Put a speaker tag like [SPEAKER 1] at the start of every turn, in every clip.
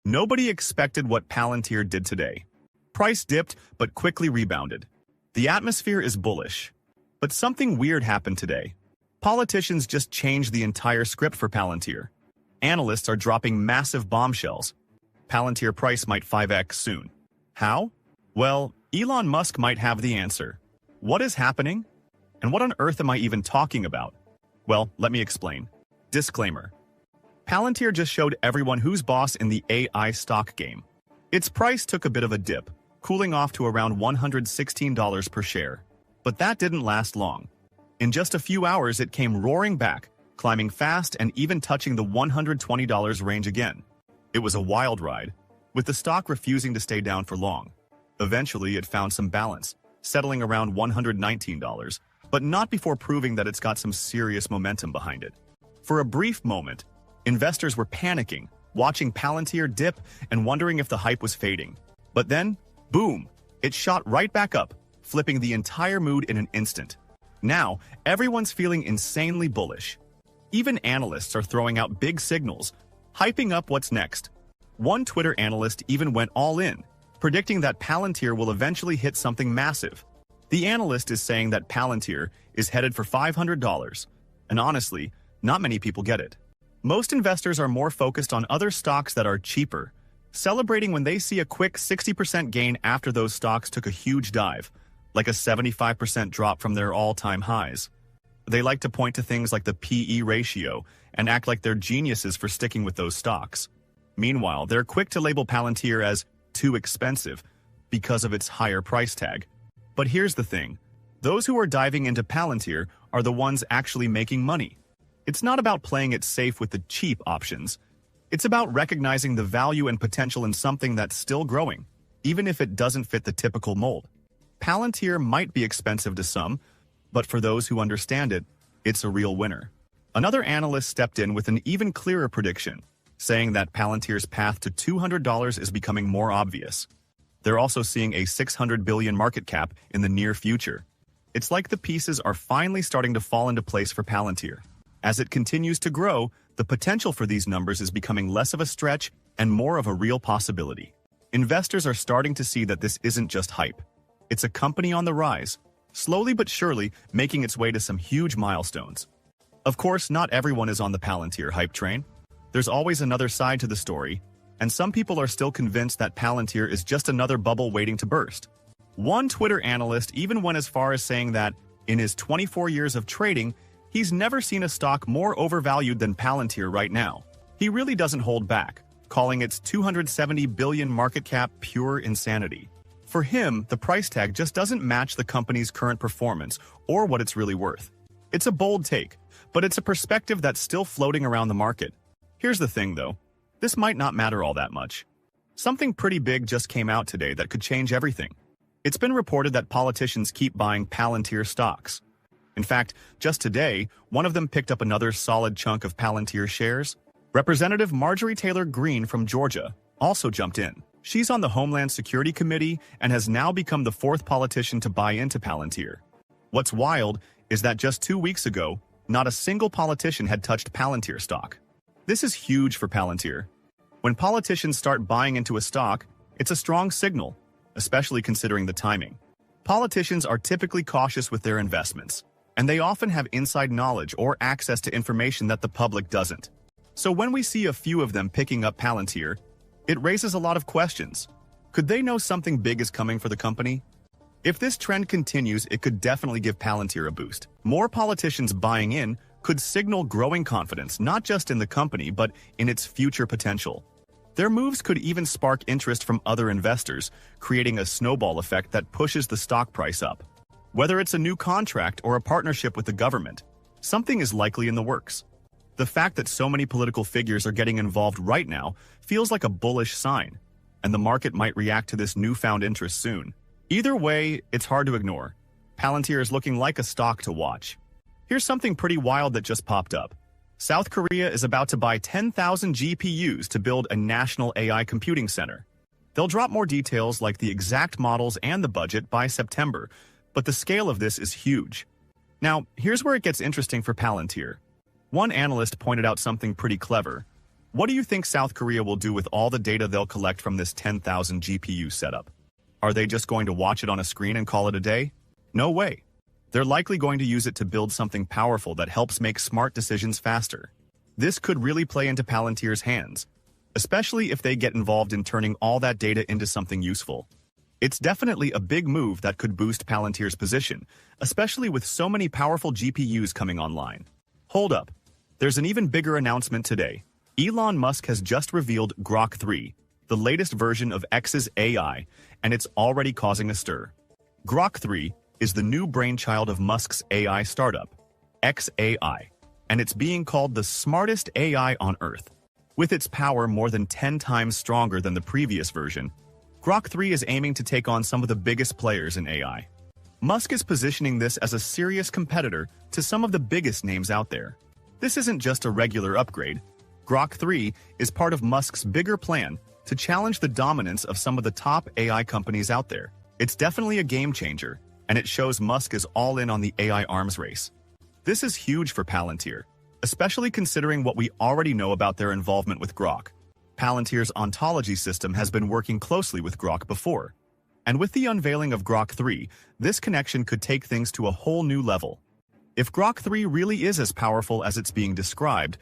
[SPEAKER 1] Nobody expected what Palantir did today. Price dipped, but quickly rebounded. The atmosphere is bullish. But something weird happened today. Politicians just changed the entire script for Palantir. Analysts are dropping massive bombshells. Palantir price might 5x soon. How? Well, Elon Musk might have the answer. What is happening? And what on earth am I even talking about? Well, let me explain. Disclaimer. Palantir just showed everyone who's boss in the AI stock game. Its price took a bit of a dip, cooling off to around $116 per share. But that didn't last long. In just a few hours, it came roaring back, climbing fast and even touching the $120 range again. It was a wild ride, with the stock refusing to stay down for long. Eventually, it found some balance, settling around $119, but not before proving that it's got some serious momentum behind it. For a brief moment, investors were panicking, watching Palantir dip and wondering if the hype was fading. But then, boom, it shot right back up, flipping the entire mood in an instant. Now, everyone's feeling insanely bullish. Even analysts are throwing out big signals, hyping up what's next. One Twitter analyst even went all in, predicting that Palantir will eventually hit something massive. The analyst is saying that Palantir is headed for $500, and honestly, not many people get it. Most investors are more focused on other stocks that are cheaper, celebrating when they see a quick 60% gain after those stocks took a huge dive, like a 75% drop from their all-time highs. They like to point to things like the PE ratio and act like they're geniuses for sticking with those stocks. Meanwhile, they're quick to label Palantir as too expensive because of its higher price tag. But here's the thing. Those who are diving into Palantir are the ones actually making money. It's not about playing it safe with the cheap options. It's about recognizing the value and potential in something that's still growing, even if it doesn't fit the typical mold. Palantir might be expensive to some, but for those who understand it, it's a real winner. Another analyst stepped in with an even clearer prediction, saying that Palantir's path to $200 is becoming more obvious. They're also seeing a $600 billion market cap in the near future. It's like the pieces are finally starting to fall into place for Palantir. As it continues to grow, the potential for these numbers is becoming less of a stretch and more of a real possibility. Investors are starting to see that this isn't just hype. It's a company on the rise, slowly but surely making its way to some huge milestones. Of course, not everyone is on the Palantir hype train. There's always another side to the story, and some people are still convinced that Palantir is just another bubble waiting to burst. One Twitter analyst even went as far as saying that, in his 24 years of trading, he's never seen a stock more overvalued than Palantir right now. He really doesn't hold back, calling its $270 billion market cap pure insanity. For him, the price tag just doesn't match the company's current performance or what it's really worth. It's a bold take, but it's a perspective that's still floating around the market. Here's the thing, though. This might not matter all that much. Something pretty big just came out today that could change everything. It's been reported that politicians keep buying Palantir stocks. In fact, just today, one of them picked up another solid chunk of Palantir shares. Representative Marjorie Taylor Greene from Georgia also jumped in. She's on the Homeland Security Committee and has now become the fourth politician to buy into Palantir. What's wild is that just 2 weeks ago, not a single politician had touched Palantir stock. This is huge for Palantir. When politicians start buying into a stock, it's a strong signal, especially considering the timing. Politicians are typically cautious with their investments, and they often have inside knowledge or access to information that the public doesn't. So when we see a few of them picking up Palantir, it raises a lot of questions. Could they know something big is coming for the company? If this trend continues, it could definitely give Palantir a boost. More politicians buying in could signal growing confidence not just in the company but in its future potential. Their moves could even spark interest from other investors, creating a snowball effect that pushes the stock price up. Whether it's a new contract or a partnership with the government, something is likely in the works. The fact that so many political figures are getting involved right now feels like a bullish sign, and the market might react to this newfound interest soon. Either way, it's hard to ignore. Palantir is looking like a stock to watch. Here's something pretty wild that just popped up. South Korea is about to buy 10,000 GPUs to build a national AI computing center. They'll drop more details like the exact models and the budget by September, but the scale of this is huge. Now, here's where it gets interesting for Palantir. One analyst pointed out something pretty clever. What do you think South Korea will do with all the data they'll collect from this 10,000 GPU setup? Are they just going to watch it on a screen and call it a day? No way. They're likely going to use it to build something powerful that helps make smart decisions faster. This could really play into Palantir's hands, especially if they get involved in turning all that data into something useful. It's definitely a big move that could boost Palantir's position, especially with so many powerful GPUs coming online. Hold up. There's an even bigger announcement today. Elon Musk has just revealed GOVT 3, the latest version of X's AI, and it's already causing a stir. GOVT 3 is the new brainchild of Musk's AI startup, xAI, and it's being called the smartest AI on Earth. With its power more than 10 times stronger than the previous version, GOVT 3 is aiming to take on some of the biggest players in AI. Musk is positioning this as a serious competitor to some of the biggest names out there. This isn't just a regular upgrade. GOVT 3 is part of Musk's bigger plan to challenge the dominance of some of the top AI companies out there. It's definitely a game changer, and it shows Musk is all in on the AI arms race. This is huge for Palantir, especially considering what we already know about their involvement with GOVT. Palantir's ontology system has been working closely with GOVT before, and with the unveiling of GOVT 3, this connection could take things to a whole new level. If GOVT 3 really is as powerful as it's being described,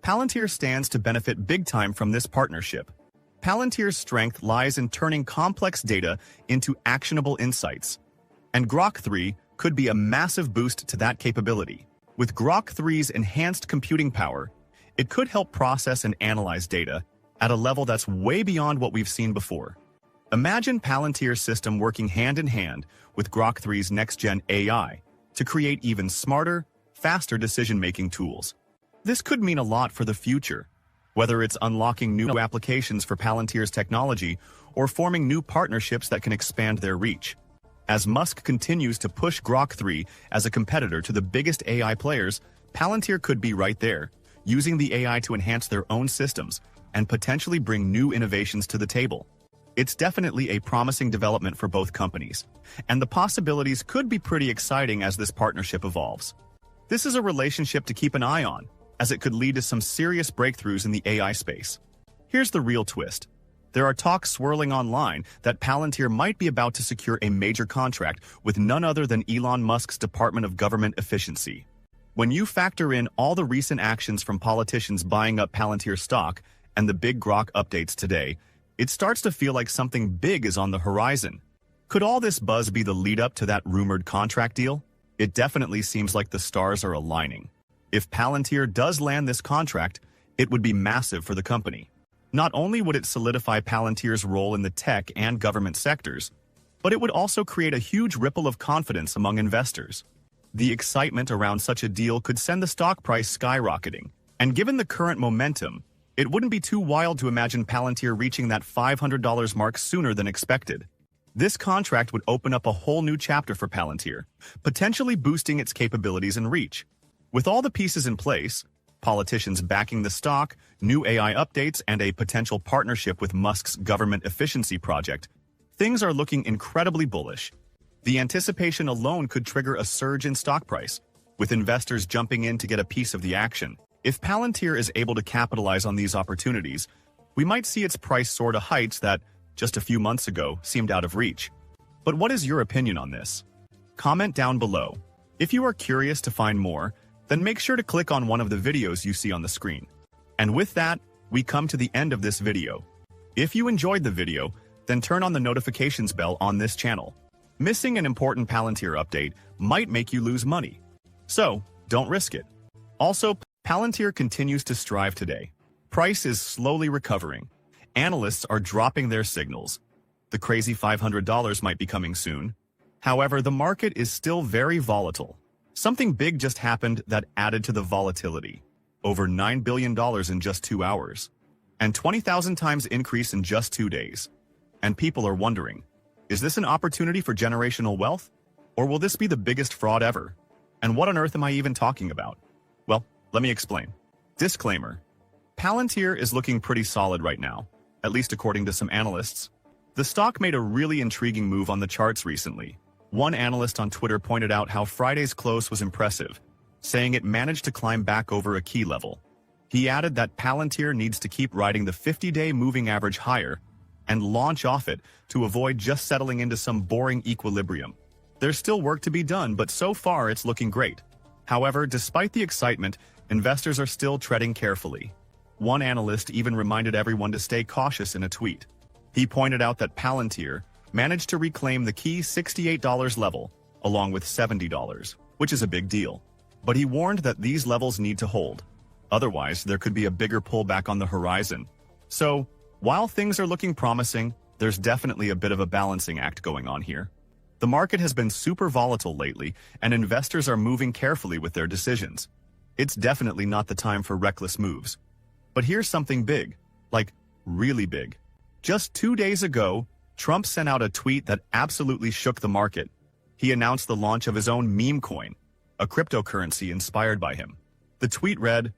[SPEAKER 1] Palantir stands to benefit big time from this partnership. Palantir's strength lies in turning complex data into actionable insights, and GOVT 3 could be a massive boost to that capability. With GOVT 3's enhanced computing power, it could help process and analyze data at a level that's way beyond what we've seen before. Imagine Palantir's system working hand-in-hand with GOVT 3's next-gen AI to create even smarter, faster decision-making tools. This could mean a lot for the future, whether it's unlocking new applications for Palantir's technology or forming new partnerships that can expand their reach. As Musk continues to push GOVT 3 as a competitor to the biggest AI players, Palantir could be right there, using the AI to enhance their own systems and potentially bring new innovations to the table. It's definitely a promising development for both companies, and the possibilities could be pretty exciting as this partnership evolves. This is a relationship to keep an eye on, as it could lead to some serious breakthroughs in the AI space. Here's the real twist. There are talks swirling online that Palantir might be about to secure a major contract with none other than Elon Musk's Department of Government Efficiency. When you factor in all the recent actions from politicians buying up Palantir stock and the big GOVT updates today, it starts to feel like something big is on the horizon. Could all this buzz be the lead-up to that rumored contract deal? It definitely seems like the stars are aligning. If Palantir does land this contract, it would be massive for the company. Not only would it solidify Palantir's role in the tech and government sectors, but it would also create a huge ripple of confidence among investors. The excitement around such a deal could send the stock price skyrocketing, and given the current momentum, it wouldn't be too wild to imagine Palantir reaching that $500 mark sooner than expected. This contract would open up a whole new chapter for Palantir, potentially boosting its capabilities and reach. With all the pieces in place, politicians backing the stock, new AI updates, and a potential partnership with Musk's government efficiency project, things are looking incredibly bullish. The anticipation alone could trigger a surge in stock price, with investors jumping in to get a piece of the action. If Palantir is able to capitalize on these opportunities, we might see its price soar to heights that, just a few months ago, seemed out of reach. But what is your opinion on this? Comment down below. If you are curious to find more, then make sure to click on one of the videos you see on the screen. And with that, we come to the end of this video. If you enjoyed the video, then turn on the notifications bell on this channel. Missing an important Palantir update might make you lose money. So, don't risk it. Also, Palantir continues to strive today. Price is slowly recovering. Analysts are dropping their signals. The crazy $500 might be coming soon. However, the market is still very volatile. Something big just happened that added to the volatility. Over $9 billion in just 2 hours. And 20,000 times increase in just 2 days. And people are wondering, is this an opportunity for generational wealth? Or will this be the biggest fraud ever? And what on earth am I even talking about? Well, let me explain. Disclaimer. Palantir is looking pretty solid right now, at least according to some analysts. The stock made a really intriguing move on the charts recently. One analyst on Twitter pointed out how Friday's close was impressive, saying it managed to climb back over a key level. He added that Palantir needs to keep riding the 50-day moving average higher and launch off it to avoid just settling into some boring equilibrium. There's still work to be done, but so far it's looking great. However, despite the excitement, investors are still treading carefully. One analyst even reminded everyone to stay cautious in a tweet. He pointed out that Palantir managed to reclaim the key $68 level, along with $70, which is a big deal. But he warned that these levels need to hold. Otherwise, there could be a bigger pullback on the horizon. So, while things are looking promising, there's definitely a bit of a balancing act going on here. The market has been super volatile lately, and investors are moving carefully with their decisions. It's definitely not the time for reckless moves. But here's something big, like really big. Just 2 days ago, Trump sent out a tweet that absolutely shook the market. He announced the launch of his own meme coin, a cryptocurrency inspired by him. The tweet read,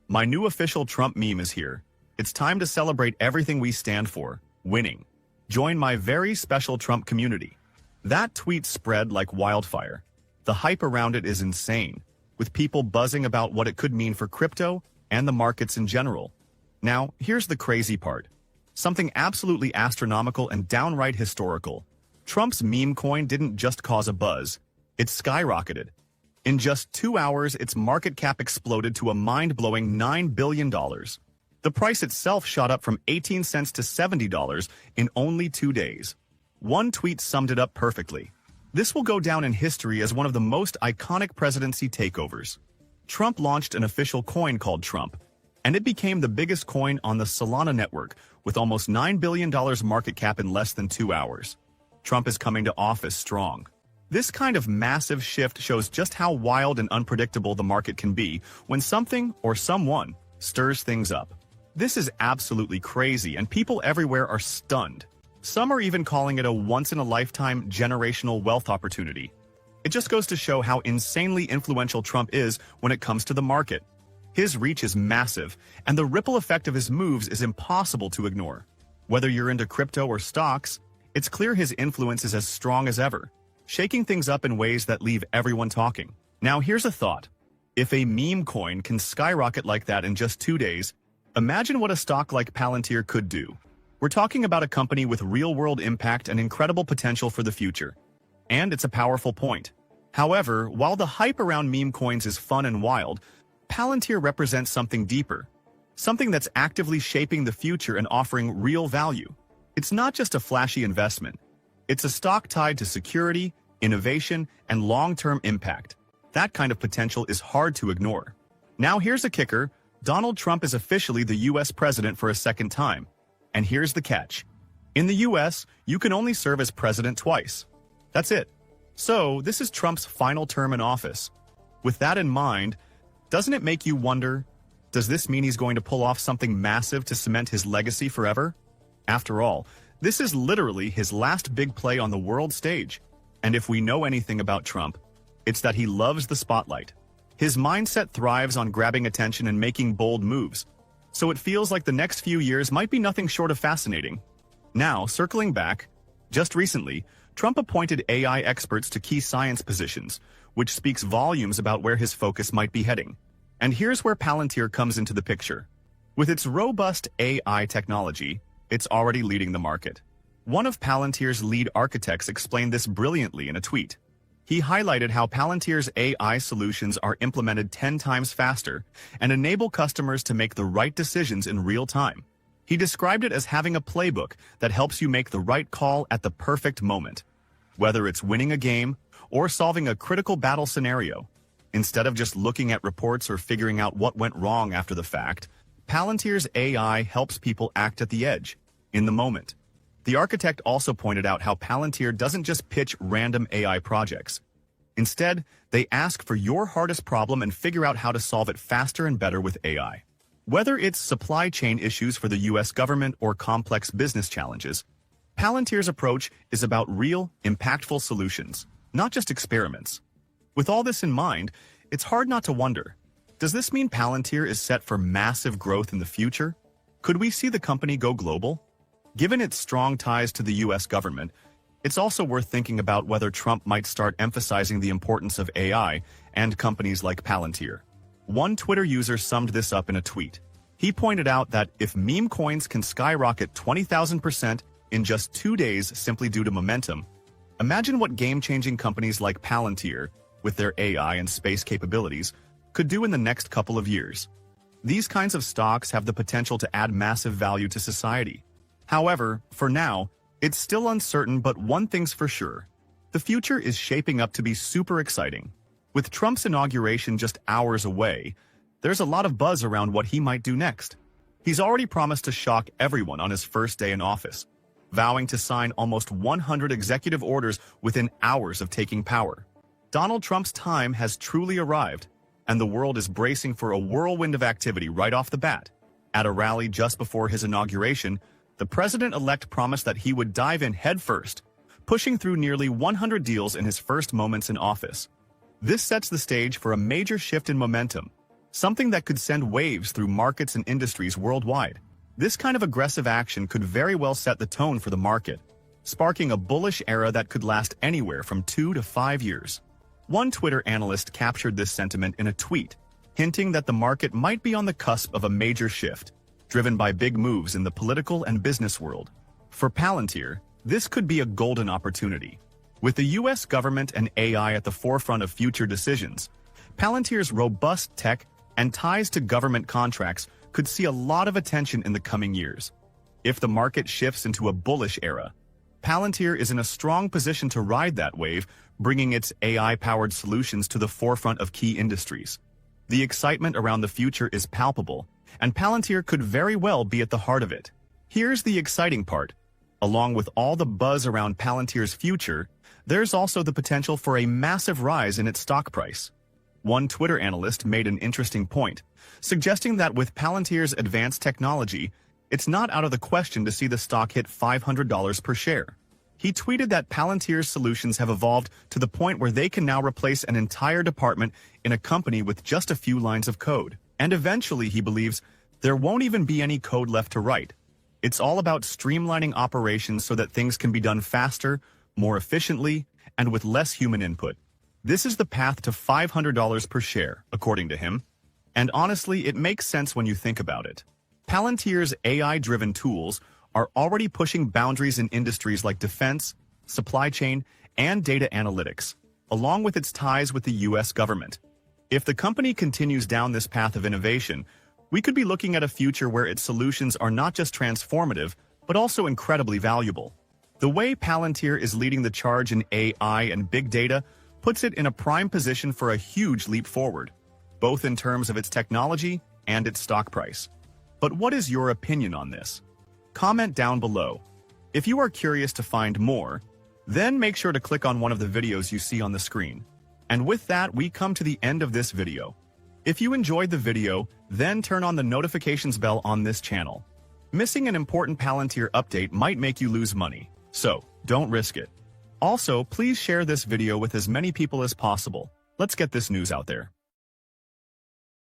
[SPEAKER 1] "My new official Trump meme is here. It's time to celebrate everything we stand for, winning. Join my very special Trump community." That tweet spread like wildfire. The hype around it is insane, with people buzzing about what it could mean for crypto and the markets in general. Now, here's the crazy part. Something absolutely astronomical and downright historical. Trump's meme coin didn't just cause a buzz, it skyrocketed. In just 2 hours, its market cap exploded to a mind-blowing $9 billion. The price itself shot up from 18 cents to $70 in only 2 days. One tweet summed it up perfectly. This will go down in history as one of the most iconic presidency takeovers. Trump launched an official coin called Trump, and it became the biggest coin on the Solana network, with almost $9 billion market cap in less than 2 hours. Trump is coming to office strong. This kind of massive shift shows just how wild and unpredictable the market can be when something or someone stirs things up. This is absolutely crazy, and people everywhere are stunned. Some are even calling it a once-in-a-lifetime generational wealth opportunity. It just goes to show how insanely influential Trump is when it comes to the market. His reach is massive, and the ripple effect of his moves is impossible to ignore. Whether you're into crypto or stocks, it's clear his influence is as strong as ever, shaking things up in ways that leave everyone talking. Now here's a thought. If a meme coin can skyrocket like that in just 2 days, imagine what a stock like Palantir could do. We're talking about a company with real-world impact and incredible potential for the future. And it's a powerful point. However, while the hype around meme coins is fun and wild, Palantir represents something deeper. Something that's actively shaping the future and offering real value. It's not just a flashy investment. It's a stock tied to security, innovation, and long-term impact. That kind of potential is hard to ignore. Now here's a kicker. Donald Trump is officially the US president for a second time. And here's the catch. In the US, you can only serve as president twice. That's it. So, this is Trump's final term in office. With that in mind, doesn't it make you wonder, does this mean he's going to pull off something massive to cement his legacy forever? After all, this is literally his last big play on the world stage. And if we know anything about Trump, it's that he loves the spotlight. His mindset thrives on grabbing attention and making bold moves. So it feels like the next few years might be nothing short of fascinating. Now, circling back, just recently, Trump appointed AI experts to key science positions, which speaks volumes about where his focus might be heading. And here's where Palantir comes into the picture. With its robust AI technology, it's already leading the market. One of Palantir's lead architects explained this brilliantly in a tweet. He highlighted how Palantir's AI solutions are implemented 10 times faster and enable customers to make the right decisions in real time. He described it as having a playbook that helps you make the right call at the perfect moment, whether it's winning a game or solving a critical battle scenario. Instead of just looking at reports or figuring out what went wrong after the fact, Palantir's AI helps people act at the edge, in the moment. The architect also pointed out how Palantir doesn't just pitch random AI projects. Instead, they ask for your hardest problem and figure out how to solve it faster and better with AI. Whether it's supply chain issues for the US government or complex business challenges, Palantir's approach is about real, impactful solutions, not just experiments. With all this in mind, it's hard not to wonder, does this mean Palantir is set for massive growth in the future? Could we see the company go global? Given its strong ties to the US government, it's also worth thinking about whether Trump might start emphasizing the importance of AI and companies like Palantir. One Twitter user summed this up in a tweet. He pointed out that if meme coins can skyrocket 20,000% in just 2 days simply due to momentum, imagine what game-changing companies like Palantir, with their AI and space capabilities, could do in the next couple of years. These kinds of stocks have the potential to add massive value to society. However, for now, it's still uncertain, but one thing's for sure. The future is shaping up to be super exciting. With Trump's inauguration just hours away, there's a lot of buzz around what he might do next. He's already promised to shock everyone on his first day in office, vowing to sign almost 100 executive orders within hours of taking power. Donald Trump's time has truly arrived, and the world is bracing for a whirlwind of activity right off the bat. At a rally just before his inauguration, the president-elect promised that he would dive in headfirst, pushing through nearly 100 deals in his first moments in office. This sets the stage for a major shift in momentum, something that could send waves through markets and industries worldwide. This kind of aggressive action could very well set the tone for the market, sparking a bullish era that could last anywhere from 2 to 5 years. One Twitter analyst captured this sentiment in a tweet, hinting that the market might be on the cusp of a major shift, driven by big moves in the political and business world. For Palantir, this could be a golden opportunity. With the US government and AI at the forefront of future decisions, Palantir's robust tech and ties to government contracts could see a lot of attention in the coming years. If the market shifts into a bullish era, Palantir is in a strong position to ride that wave, bringing its AI-powered solutions to the forefront of key industries. The excitement around the future is palpable, and Palantir could very well be at the heart of it. Here's the exciting part. Along with all the buzz around Palantir's future, there's also the potential for a massive rise in its stock price. One Twitter analyst made an interesting point, suggesting that with Palantir's advanced technology, it's not out of the question to see the stock hit $500 per share. He tweeted that Palantir's solutions have evolved to the point where they can now replace an entire department in a company with just a few lines of code. And eventually, he believes, there won't even be any code left to write. It's all about streamlining operations so that things can be done faster, more efficiently, and with less human input. This is the path to $500 per share, according to him. And honestly, it makes sense when you think about it. Palantir's AI-driven tools are already pushing boundaries in industries like defense, supply chain, and data analytics, along with its ties with the US government. If the company continues down this path of innovation, we could be looking at a future where its solutions are not just transformative, but also incredibly valuable. The way Palantir is leading the charge in AI and big data puts it in a prime position for a huge leap forward, both in terms of its technology and its stock price. But what is your opinion on this? Comment down below. If you are curious to find more, then make sure to click on one of the videos you see on the screen. And with that, we come to the end of this video. If you enjoyed the video, then turn on the notifications bell on this channel. Missing an important Palantir update might make you lose money, so don't risk it. Also, please share this video with as many people as possible. Let's get this news out there.